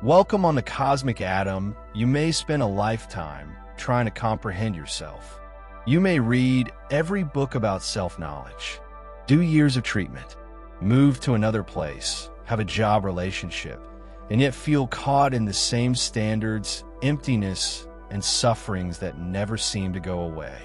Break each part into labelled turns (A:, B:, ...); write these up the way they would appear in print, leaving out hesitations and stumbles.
A: Welcome on the Cosmic Atom. You may spend a lifetime trying to comprehend yourself. You may read every book about self-knowledge, do years of treatment, move to another place, have a job relationship, and yet feel caught in the same standards, emptiness, and sufferings that never seem to go away.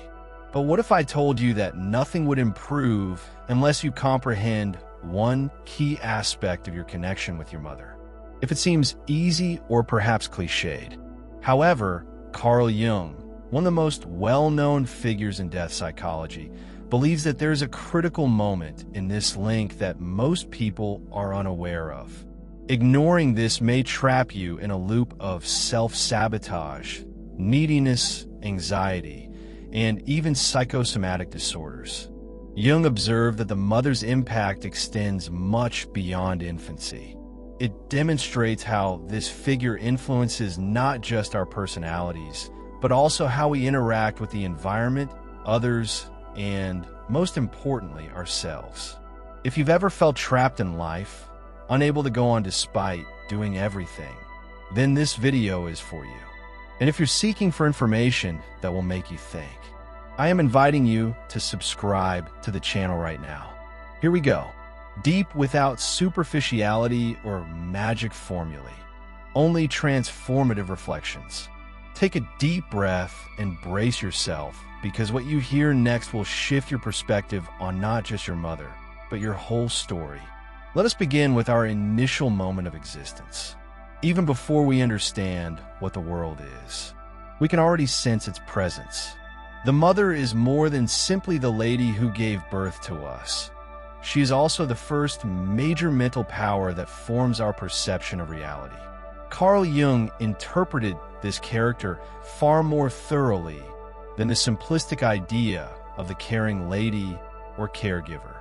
A: But what if I told you that nothing would improve unless you comprehend one key aspect of your connection with your mother? If it seems easy or perhaps cliched. However, Carl Jung, one of the most well-known figures in death psychology, believes that there's a critical moment in this link that most people are unaware of. Ignoring this may trap you in a loop of self-sabotage, neediness, anxiety, and even psychosomatic disorders. Jung observed that the mother's impact extends much beyond infancy. It demonstrates how this figure influences not just our personalities, but also how we interact with the environment, others, and, most importantly, ourselves. If you've ever felt trapped in life, unable to go on despite doing everything, then this video is for you. And if you're seeking for information that will make you think, I am inviting you to subscribe to the channel right now. Here we go. Deep without superficiality or magic formulae. Only transformative reflections. Take a deep breath and brace yourself, because what you hear next will shift your perspective on not just your mother, but your whole story. Let us begin with our initial moment of existence. Even before we understand what the world is, we can already sense its presence. The mother is more than simply the lady who gave birth to us. She is also the first major mental power that forms our perception of reality. Carl Jung interpreted this character far more thoroughly than the simplistic idea of the caring lady or caregiver.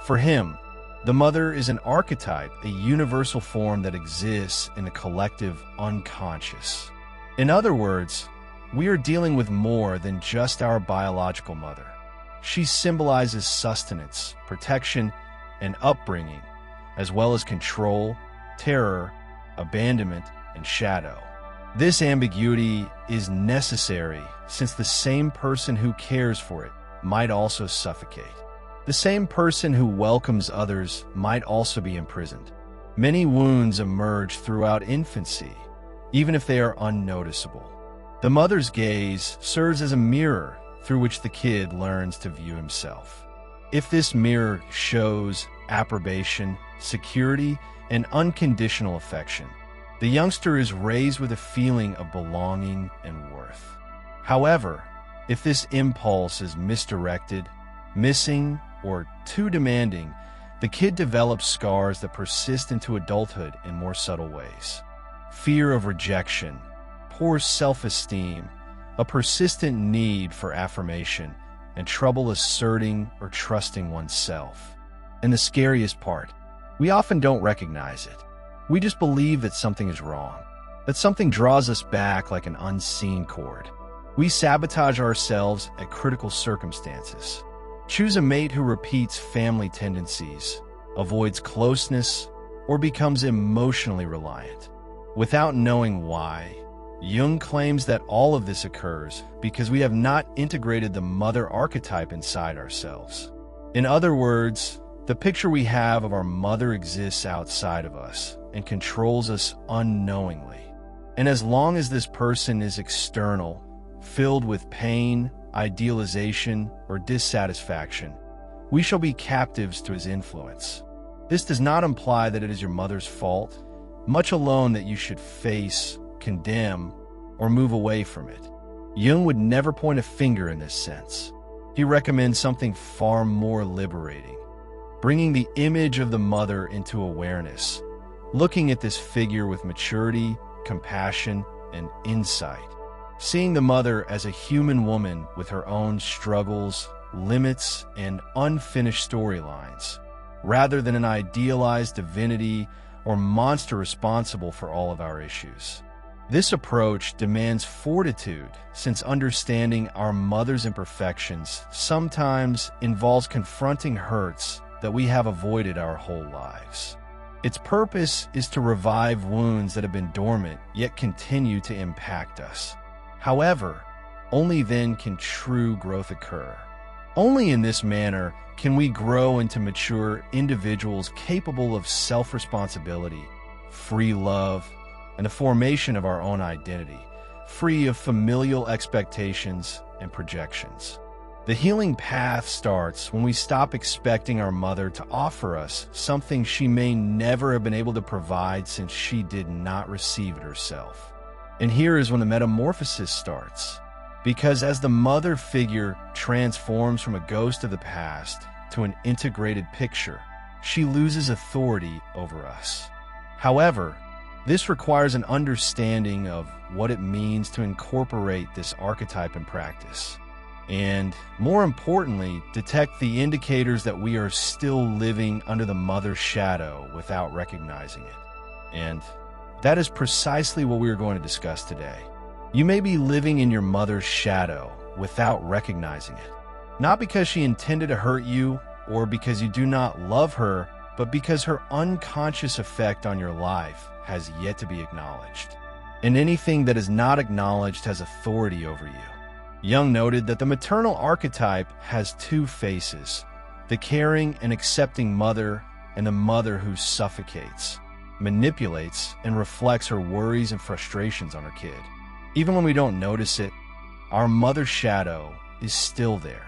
A: For him, the mother is an archetype, a universal form that exists in the collective unconscious. In other words, we are dealing with more than just our biological mother. She symbolizes sustenance, protection, and upbringing, as well as control, terror, abandonment, and shadow. This ambiguity is necessary since the same person who cares for it might also suffocate. The same person who welcomes others might also be imprisoned. Many wounds emerge throughout infancy, even if they are unnoticeable. The mother's gaze serves as a mirror through which the kid learns to view himself. If this mirror shows approbation, security, and unconditional affection, the youngster is raised with a feeling of belonging and worth. However, if this impulse is misdirected, missing, or too demanding, the kid develops scars that persist into adulthood in more subtle ways. Fear of rejection, poor self-esteem, a persistent need for affirmation, and trouble asserting or trusting oneself. And the scariest part, we often don't recognize it. We just believe that something is wrong, that something draws us back like an unseen cord. We sabotage ourselves at critical circumstances. Choose a mate who repeats family tendencies, avoids closeness, or becomes emotionally reliant. Without knowing why, Jung claims that all of this occurs because we have not integrated the mother archetype inside ourselves. In other words, the picture we have of our mother exists outside of us and controls us unknowingly. And as long as this person is external, filled with pain, idealization, or dissatisfaction, we shall be captives to his influence. This does not imply that it is your mother's fault, much alone that you should face, condemn, or move away from it. Jung would never point a finger in this sense. He recommends something far more liberating, bringing the image of the mother into awareness, looking at this figure with maturity, compassion, and insight, seeing the mother as a human woman with her own struggles, limits, and unfinished storylines, rather than an idealized divinity or monster responsible for all of our issues. This approach demands fortitude, since understanding our mother's imperfections sometimes involves confronting hurts that we have avoided our whole lives. Its purpose is to revive wounds that have been dormant yet continue to impact us. However, only then can true growth occur. Only in this manner can we grow into mature individuals capable of self-responsibility, free love, and the formation of our own identity, free of familial expectations and projections. The healing path starts when we stop expecting our mother to offer us something she may never have been able to provide since she did not receive it herself. And here is when the metamorphosis starts. Because as the mother figure transforms from a ghost of the past to an integrated picture, she loses authority over us. However, this requires an understanding of what it means to incorporate this archetype in practice. And, more importantly, detect the indicators that we are still living under the mother's shadow without recognizing it. And that is precisely what we are going to discuss today. You may be living in your mother's shadow without recognizing it. Not because she intended to hurt you or because you do not love her, but because her unconscious effect on your life has yet to be acknowledged. And anything that is not acknowledged has authority over you. Jung noted that the maternal archetype has two faces, the caring and accepting mother and the mother who suffocates, manipulates, and reflects her worries and frustrations on her kid. Even when we don't notice it, our mother's shadow is still there.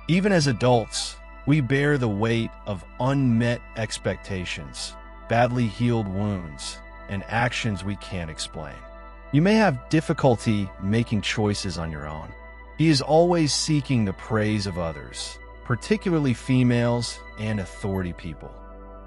A: Even as adults, we bear the weight of unmet expectations, badly healed wounds, and actions we can't explain. You may have difficulty making choices on your own. He is always seeking the praise of others, particularly females and authority people.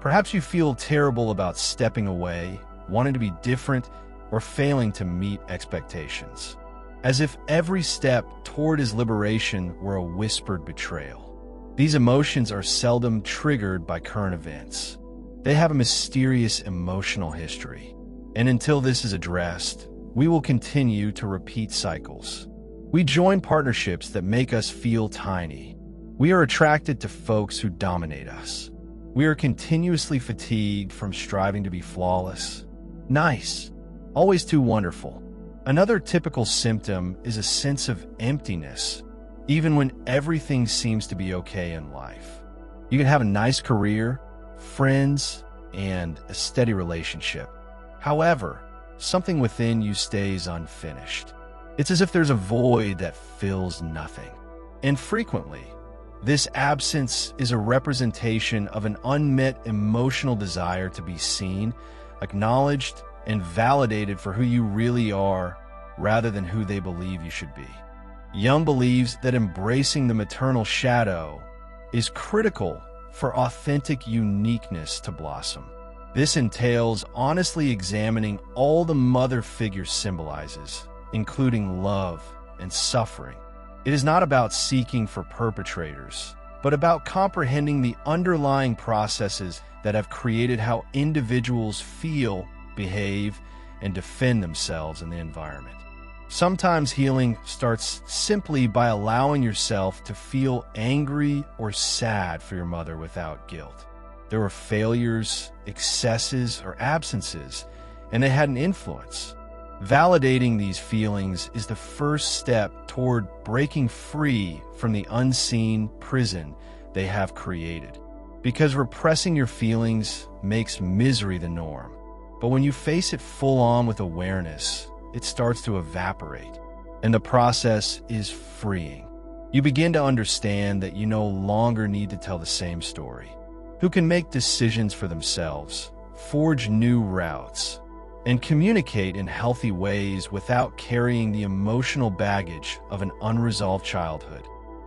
A: Perhaps you feel terrible about stepping away, wanting to be different, or failing to meet expectations, as if every step toward his liberation were a whispered betrayal. These emotions are seldom triggered by current events. They have a mysterious emotional history, and until this is addressed, we will continue to repeat cycles. We join partnerships that make us feel tiny. We are attracted to folks who dominate us. We are continuously fatigued from striving to be flawless, nice, always too wonderful. Another typical symptom is a sense of emptiness, even when everything seems to be okay in life. You can have a nice career, friends, and a steady relationship. However, something within you stays unfinished. It's as if there's a void that fills nothing. And frequently, this absence is a representation of an unmet emotional desire to be seen, acknowledged, and validated for who you really are rather than who they believe you should be. Jung believes that embracing the maternal shadow is critical for authentic uniqueness to blossom. This entails honestly examining all the mother figure symbolizes, including love and suffering. It is not about seeking for perpetrators, but about comprehending the underlying processes that have created how individuals feel, behave, and defend themselves in the environment. Sometimes healing starts simply by allowing yourself to feel angry or sad for your mother without guilt. There were failures, excesses, or absences, and they had an influence. Validating these feelings is the first step toward breaking free from the unseen prison they have created. Because repressing your feelings makes misery the norm. But when you face it full on with awareness, it starts to evaporate, and the process is freeing. You begin to understand that you no longer need to tell the same story. Who can make decisions for themselves, forge new routes, and communicate in healthy ways without carrying the emotional baggage of an unresolved childhood.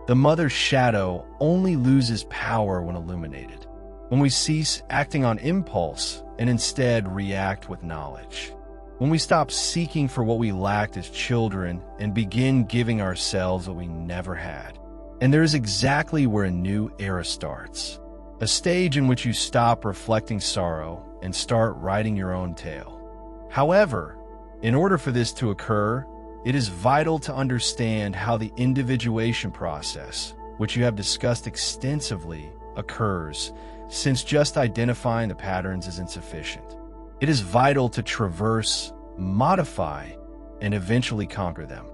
A: The mother's shadow only loses power when illuminated, when we cease acting on impulse and instead react with knowledge. When we stop seeking for what we lacked as children and begin giving ourselves what we never had. And there is exactly where a new era starts. A stage in which you stop reflecting sorrow and start writing your own tale. However, in order for this to occur, it is vital to understand how the individuation process, which you have discussed extensively, occurs, since just identifying the patterns is insufficient. It is vital to traverse, modify, and eventually conquer them.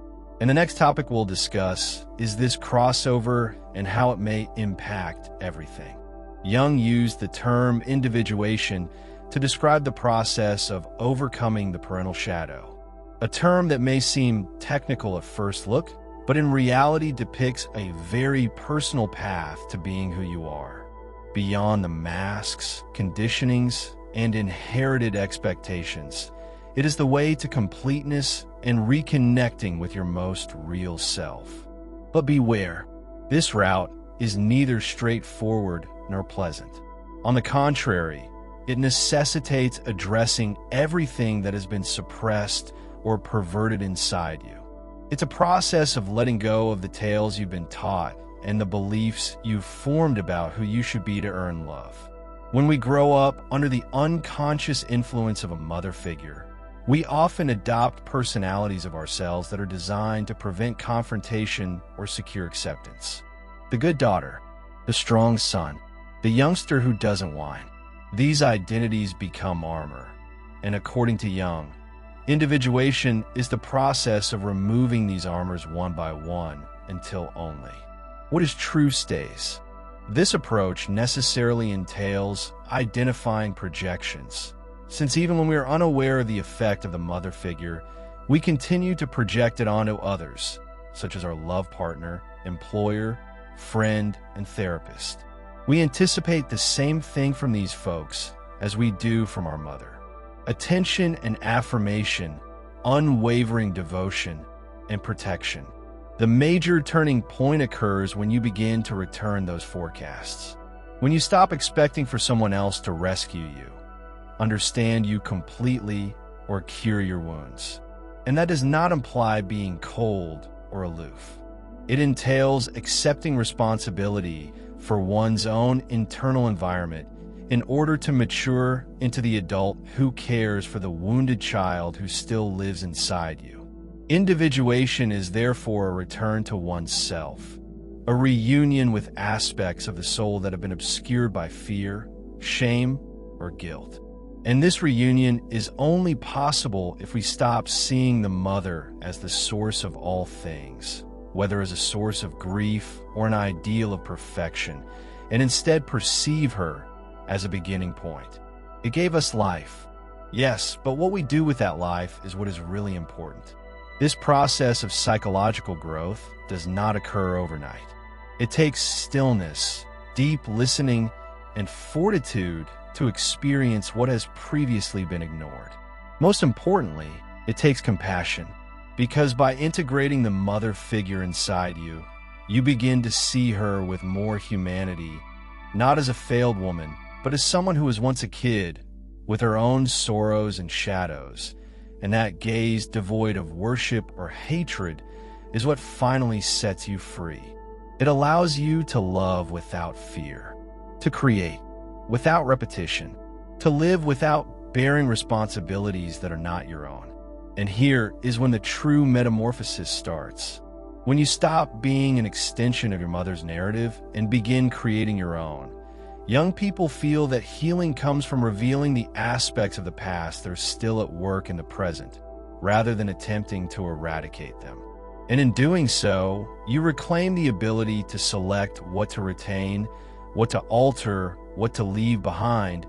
A: And the next topic we'll discuss is this crossover and how it may impact everything. Jung used the term individuation to describe the process of overcoming the parental shadow, a term that may seem technical at first look, but in reality depicts a very personal path to being who you are, beyond the masks, conditionings, and inherited expectations. It is the way to completeness and reconnecting with your most real self. But beware, this route is neither straightforward nor pleasant. On the contrary, it necessitates addressing everything that has been suppressed or perverted inside you. It's a process of letting go of the tales you've been taught and the beliefs you've formed about who you should be to earn love. When we grow up under the unconscious influence of a mother figure, we often adopt personalities of ourselves that are designed to prevent confrontation or secure acceptance. The good daughter, the strong son, the youngster who doesn't whine. These identities become armor. And according to Jung, individuation is the process of removing these armors one by one until only what is true stays. This approach necessarily entails identifying projections, since even when we are unaware of the effect of the mother figure, we continue to project it onto others, such as our love partner, employer, friend, and therapist. We anticipate the same thing from these folks as we do from our mother. Attention and affirmation, unwavering devotion, and protection. The major turning point occurs when you begin to return those forecasts. When you stop expecting for someone else to rescue you, understand you completely, or cure your wounds. And that does not imply being cold or aloof. It entails accepting responsibility for one's own internal environment in order to mature into the adult who cares for the wounded child who still lives inside you. Individuation is therefore a return to oneself, a reunion with aspects of the soul that have been obscured by fear, shame, or guilt. And this reunion is only possible if we stop seeing the mother as the source of all things, whether as a source of grief or an ideal of perfection, and instead perceive her as a beginning point. It gave us life, yes, but what we do with that life is what is really important. This process of psychological growth does not occur overnight. It takes stillness, deep listening, and fortitude to experience what has previously been ignored. Most importantly, it takes compassion, because by integrating the mother figure inside you, you begin to see her with more humanity, not as a failed woman, but as someone who was once a kid, with her own sorrows and shadows. And that gaze devoid of worship or hatred is what finally sets you free. It allows you to love without fear, to create without repetition, to live without bearing responsibilities that are not your own. And here is when the true metamorphosis starts. When you stop being an extension of your mother's narrative and begin creating your own. Young people feel that healing comes from revealing the aspects of the past that are still at work in the present, rather than attempting to eradicate them. And in doing so, you reclaim the ability to select what to retain, what to alter, what to leave behind,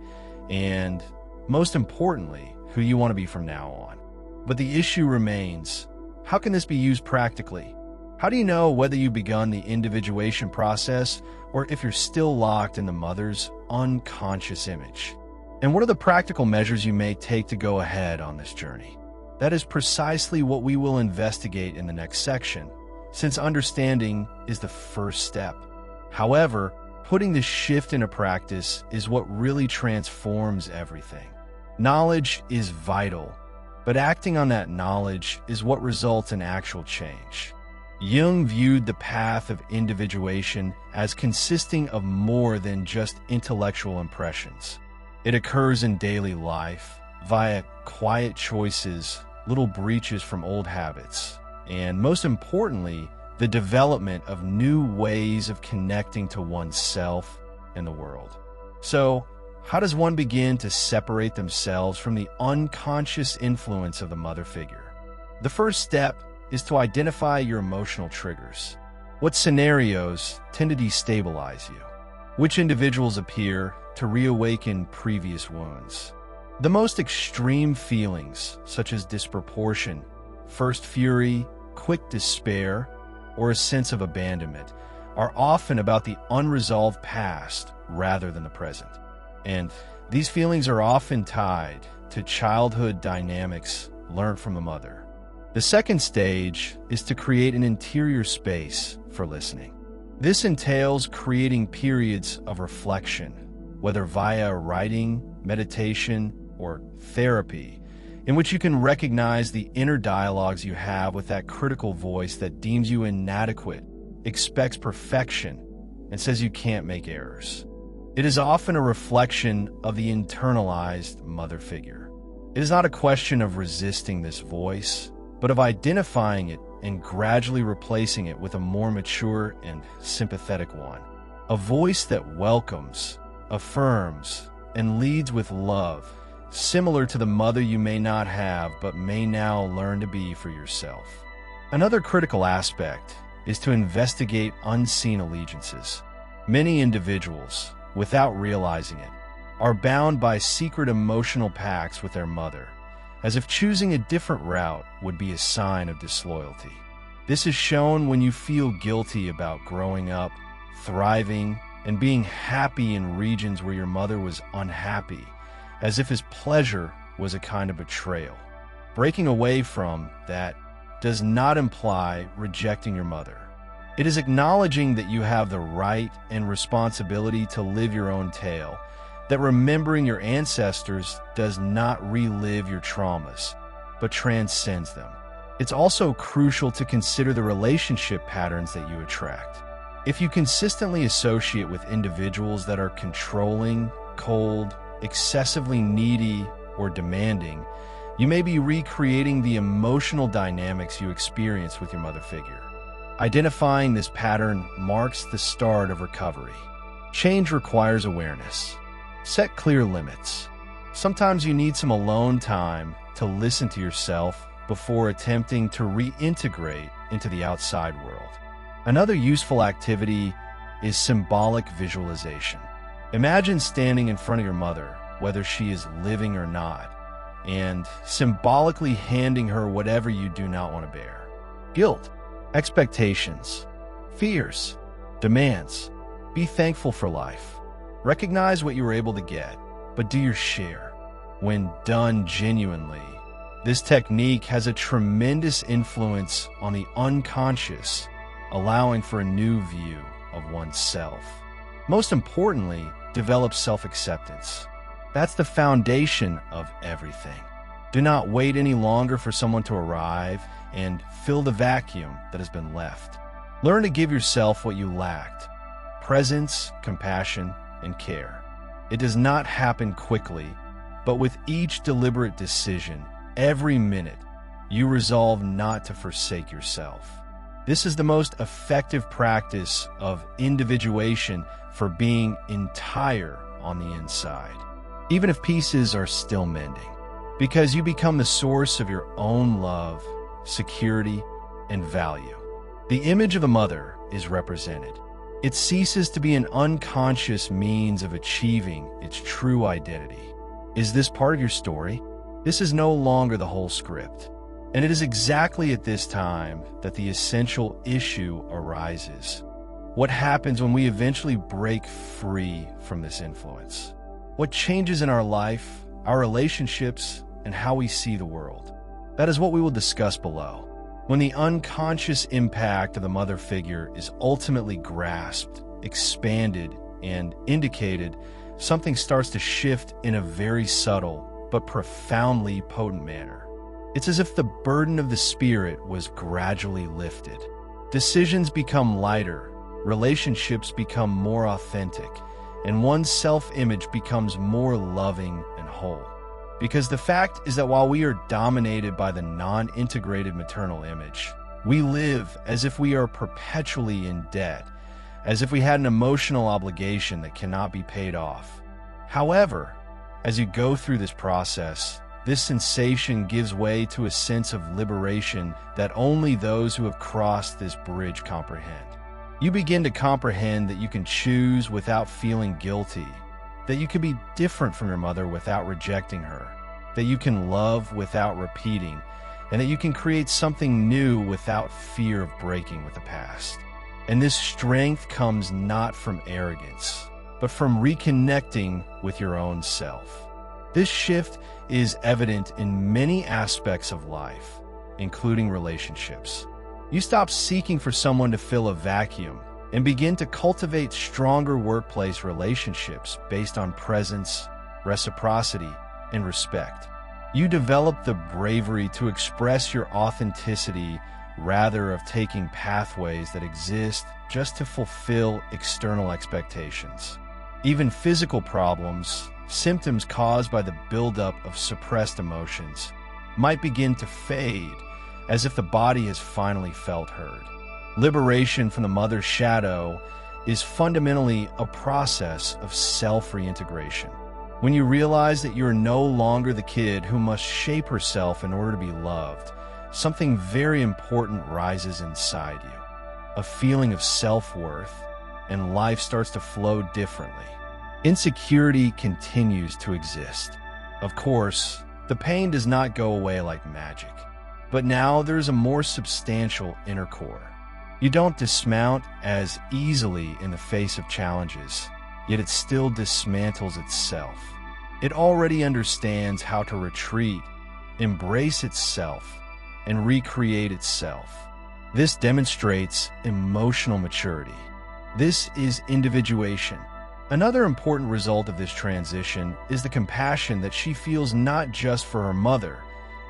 A: and, most importantly, who you want to be from now on. But the issue remains, how can this be used practically? How do you know whether you've begun the individuation process or if you're still locked in the mother's unconscious image? And what are the practical measures you may take to go ahead on this journey? That is precisely what we will investigate in the next section, since understanding is the first step. However, putting this shift into practice is what really transforms everything. Knowledge is vital, but acting on that knowledge is what results in actual change. Jung viewed the path of individuation as consisting of more than just intellectual impressions. It occurs in daily life, via quiet choices, little breaches from old habits, and most importantly, the development of new ways of connecting to oneself and the world. So, how does one begin to separate themselves from the unconscious influence of the mother figure? The first step is to identify your emotional triggers. What scenarios tend to destabilize you? Which individuals appear to reawaken previous wounds? The most extreme feelings, such as disproportion, first fury, quick despair, or a sense of abandonment, are often about the unresolved past rather than the present. And these feelings are often tied to childhood dynamics learned from the mother. The second stage is to create an interior space for listening. This entails creating periods of reflection, whether via writing, meditation, or therapy, in which you can recognize the inner dialogues you have with that critical voice that deems you inadequate, expects perfection, and says you can't make errors. It is often a reflection of the internalized mother figure. It is not a question of resisting this voice, but of identifying it and gradually replacing it with a more mature and sympathetic one. A voice that welcomes, affirms, and leads with love, similar to the mother you may not have but may now learn to be for yourself. Another critical aspect is to investigate unseen allegiances. Many individuals, without realizing it, are bound by secret emotional pacts with their mother, as if choosing a different route would be a sign of disloyalty. This is shown when you feel guilty about growing up, thriving, and being happy in regions where your mother was unhappy, as if his pleasure was a kind of betrayal. Breaking away from that does not imply rejecting your mother. It is acknowledging that you have the right and responsibility to live your own tale, that remembering your ancestors does not relive your traumas, but transcends them. It's also crucial to consider the relationship patterns that you attract. If you consistently associate with individuals that are controlling, cold, excessively needy, or demanding, you may be recreating the emotional dynamics you experience with your mother figure. Identifying this pattern marks the start of recovery. Change requires awareness. Set clear limits. Sometimes you need some alone time to listen to yourself before attempting to reintegrate into the outside world. Another useful activity is symbolic visualization. Imagine standing in front of your mother, whether she is living or not, and symbolically handing her whatever you do not want to bear. Guilt, expectations, fears, demands. Be thankful for life. Recognize what you were able to get, but do your share. When done genuinely, this technique has a tremendous influence on the unconscious, allowing for a new view of oneself. Most importantly, develop self-acceptance. That's the foundation of everything. Do not wait any longer for someone to arrive and fill the vacuum that has been left. Learn to give yourself what you lacked: presence, compassion, and care. It does not happen quickly, but with each deliberate decision, every minute, you resolve not to forsake yourself. This is the most effective practice of individuation for being entire on the inside, even if pieces are still mending, because you become the source of your own love, security, and value. The image of a mother is represented. It ceases to be an unconscious means of achieving its true identity. Is this part of your story? This is no longer the whole script. And it is exactly at this time that the essential issue arises. What happens when we eventually break free from this influence? What changes in our life, our relationships, and how we see the world? That is what we will discuss below. When the unconscious impact of the mother figure is ultimately grasped, expanded, and indicated, something starts to shift in a very subtle but profoundly potent manner. It's as if the burden of the spirit was gradually lifted. Decisions become lighter, relationships become more authentic, and one's self-image becomes more loving and whole. Because the fact is that while we are dominated by the non-integrated maternal image, we live as if we are perpetually in debt, as if we had an emotional obligation that cannot be paid off, However, as you go through this process, this sensation gives way to a sense of liberation that only those who have crossed this bridge comprehend. You begin to comprehend that you can choose without feeling guilty, that you can be different from your mother without rejecting her, that you can love without repeating, and that you can create something new without fear of breaking with the past. And this strength comes not from arrogance, but from reconnecting with your own self. This shift is evident in many aspects of life, including relationships. You stop seeking for someone to fill a vacuum and begin to cultivate stronger workplace relationships based on presence, reciprocity, and respect. You develop the bravery to express your authenticity rather of taking pathways that exist just to fulfill external expectations. Even physical problems, symptoms caused by the buildup of suppressed emotions, might begin to fade as if the body has finally felt heard. Liberation from the mother's shadow is fundamentally a process of self-reintegration. When you realize that you are no longer the kid who must shape herself in order to be loved, something very important rises inside you. A feeling of self-worth, and life starts to flow differently. Insecurity continues to exist. Of course, the pain does not go away like magic, but now there is a more substantial inner core. You don't dismount as easily in the face of challenges, yet it still dismantles itself. It already understands how to retreat, embrace itself, and recreate itself. This demonstrates emotional maturity. This is individuation. Another important result of this transition is the compassion that she feels not just for her mother,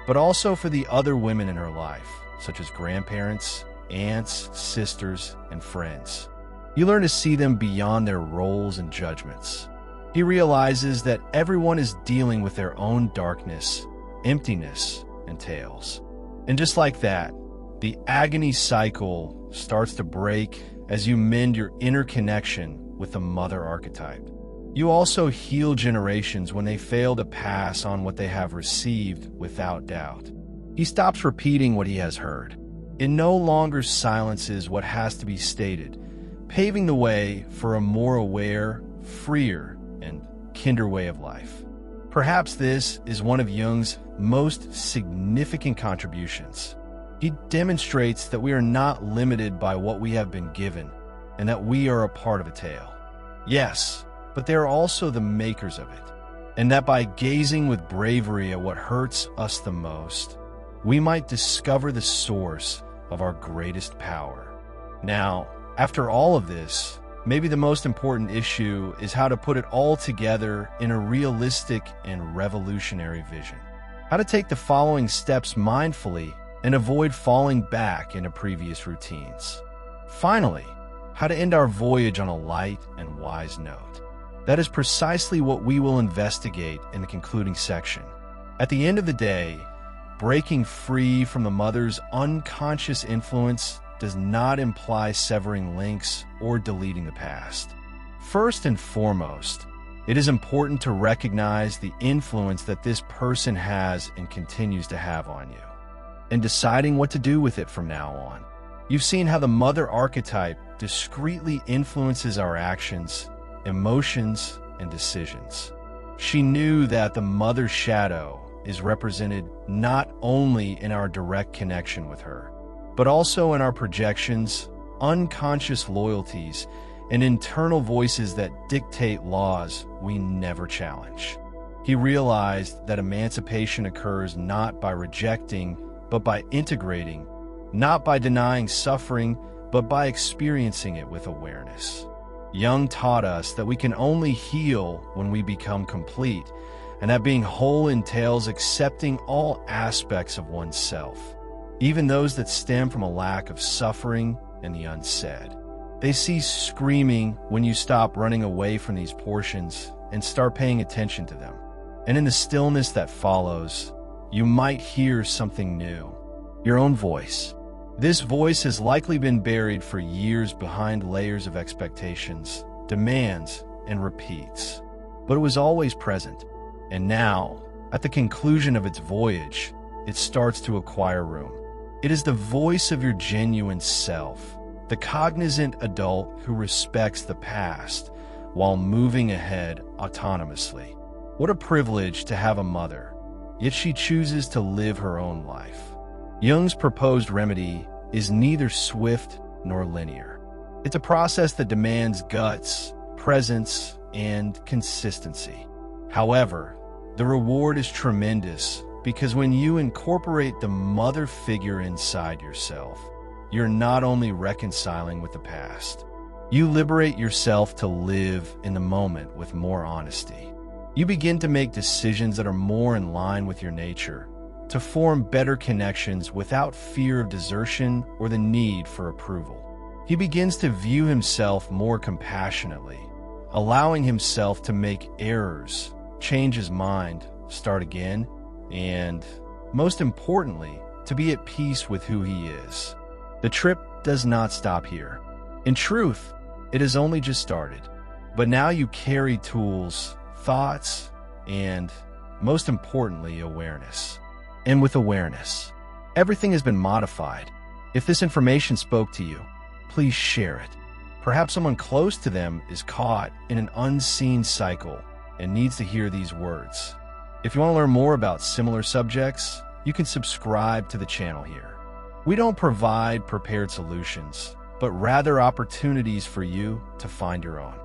A: but also for the other women in her life, such as grandparents, aunts, sisters, and friends. You learn to see them beyond their roles and judgments. He realizes that everyone is dealing with their own darkness, emptiness, and tales. And just like that, the agony cycle starts to break as you mend your inner connection with the mother archetype. You also heal generations when they fail to pass on what they have received without doubt. He stops repeating what he has heard. It no longer silences what has to be stated, paving the way for a more aware, freer, and kinder way of life. Perhaps this is one of Jung's most significant contributions. He demonstrates that we are not limited by what we have been given, and that we are a part of a tale. Yes, but they are also the makers of it, and that by gazing with bravery at what hurts us the most, we might discover the source of our greatest power. Now, after all of this, maybe the most important issue is how to put it all together in a realistic and revolutionary vision. How to take the following steps mindfully and avoid falling back into previous routines. Finally, how to end our voyage on a light and wise note. That is precisely what we will investigate in the concluding section. At the end of the day, breaking free from the mother's unconscious influence does not imply severing links or deleting the past. First and foremost, it is important to recognize the influence that this person has and continues to have on you, and deciding what to do with it from now on. You've seen how the mother archetype discreetly influences our actions, emotions, and decisions. She knew that the mother's shadow is represented not only in our direct connection with her, but also in our projections, unconscious loyalties, and internal voices that dictate laws we never challenge. He realized that emancipation occurs not by rejecting, but by integrating, not by denying suffering, but by experiencing it with awareness. Jung taught us that we can only heal when we become complete, and that being whole entails accepting all aspects of oneself, even those that stem from a lack of suffering and the unsaid. They cease screaming when you stop running away from these portions and start paying attention to them. And in the stillness that follows, you might hear something new, your own voice. This voice has likely been buried for years behind layers of expectations, demands, and repeats. but it was always present. And now, at the conclusion of its voyage, it starts to acquire room. It is the voice of your genuine self, the cognizant adult who respects the past while moving ahead autonomously. What a privilege to have a mother, yet she chooses to live her own life. Jung's proposed remedy is neither swift nor linear. It's a process that demands guts, presence, and consistency. However, the reward is tremendous because when you incorporate the mother figure inside yourself, you're not only reconciling with the past, you liberate yourself to live in the moment with more honesty. You begin to make decisions that are more in line with your nature, to form better connections without fear of desertion or the need for approval. He begins to view himself more compassionately, allowing himself to make errors, change his mind, start again, and, most importantly, to be at peace with who he is. The trip does not stop here. In truth, it has only just started. But now you carry tools, thoughts, and, most importantly, awareness. And with awareness, everything has been modified. If this information spoke to you, please share it. Perhaps someone close to them is caught in an unseen cycle and needs to hear these words. If you want to learn more about similar subjects, you can subscribe to the channel here. We don't provide prepared solutions, but rather opportunities for you to find your own.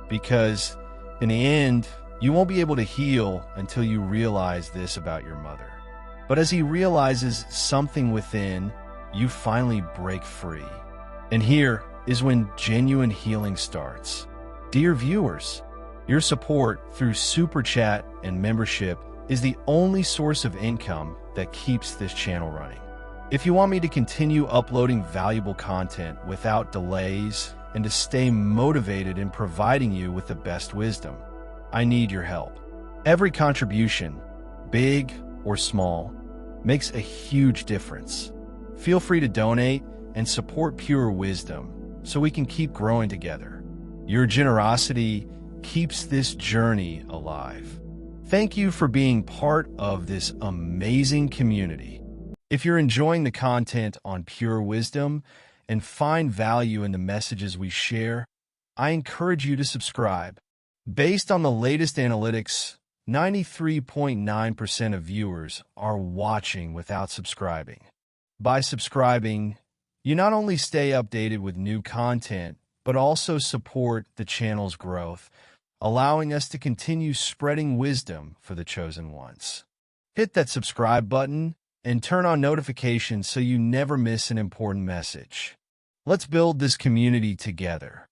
A: Because in the end, you won't be able to heal until you realize this about your mother. But as he realizes something within, you finally break free. And here is when genuine healing starts. Dear viewers, your support through Super Chat and membership is the only source of income that keeps this channel running. If you want me to continue uploading valuable content without delays and to stay motivated in providing you with the best wisdom, I need your help. Every contribution, big or small, makes a huge difference. Feel free to donate and support Pure Wisdom so we can keep growing together. Your generosity keeps this journey alive. Thank you for being part of this amazing community. If you're enjoying the content on Pure Wisdom and find value in the messages we share, I encourage you to subscribe. Based on the latest analytics, 93.9% of viewers are watching without subscribing. By subscribing, you not only stay updated with new content, but also support the channel's growth, allowing us to continue spreading wisdom for the chosen ones. Hit that subscribe button and turn on notifications so you never miss an important message. Let's build this community together.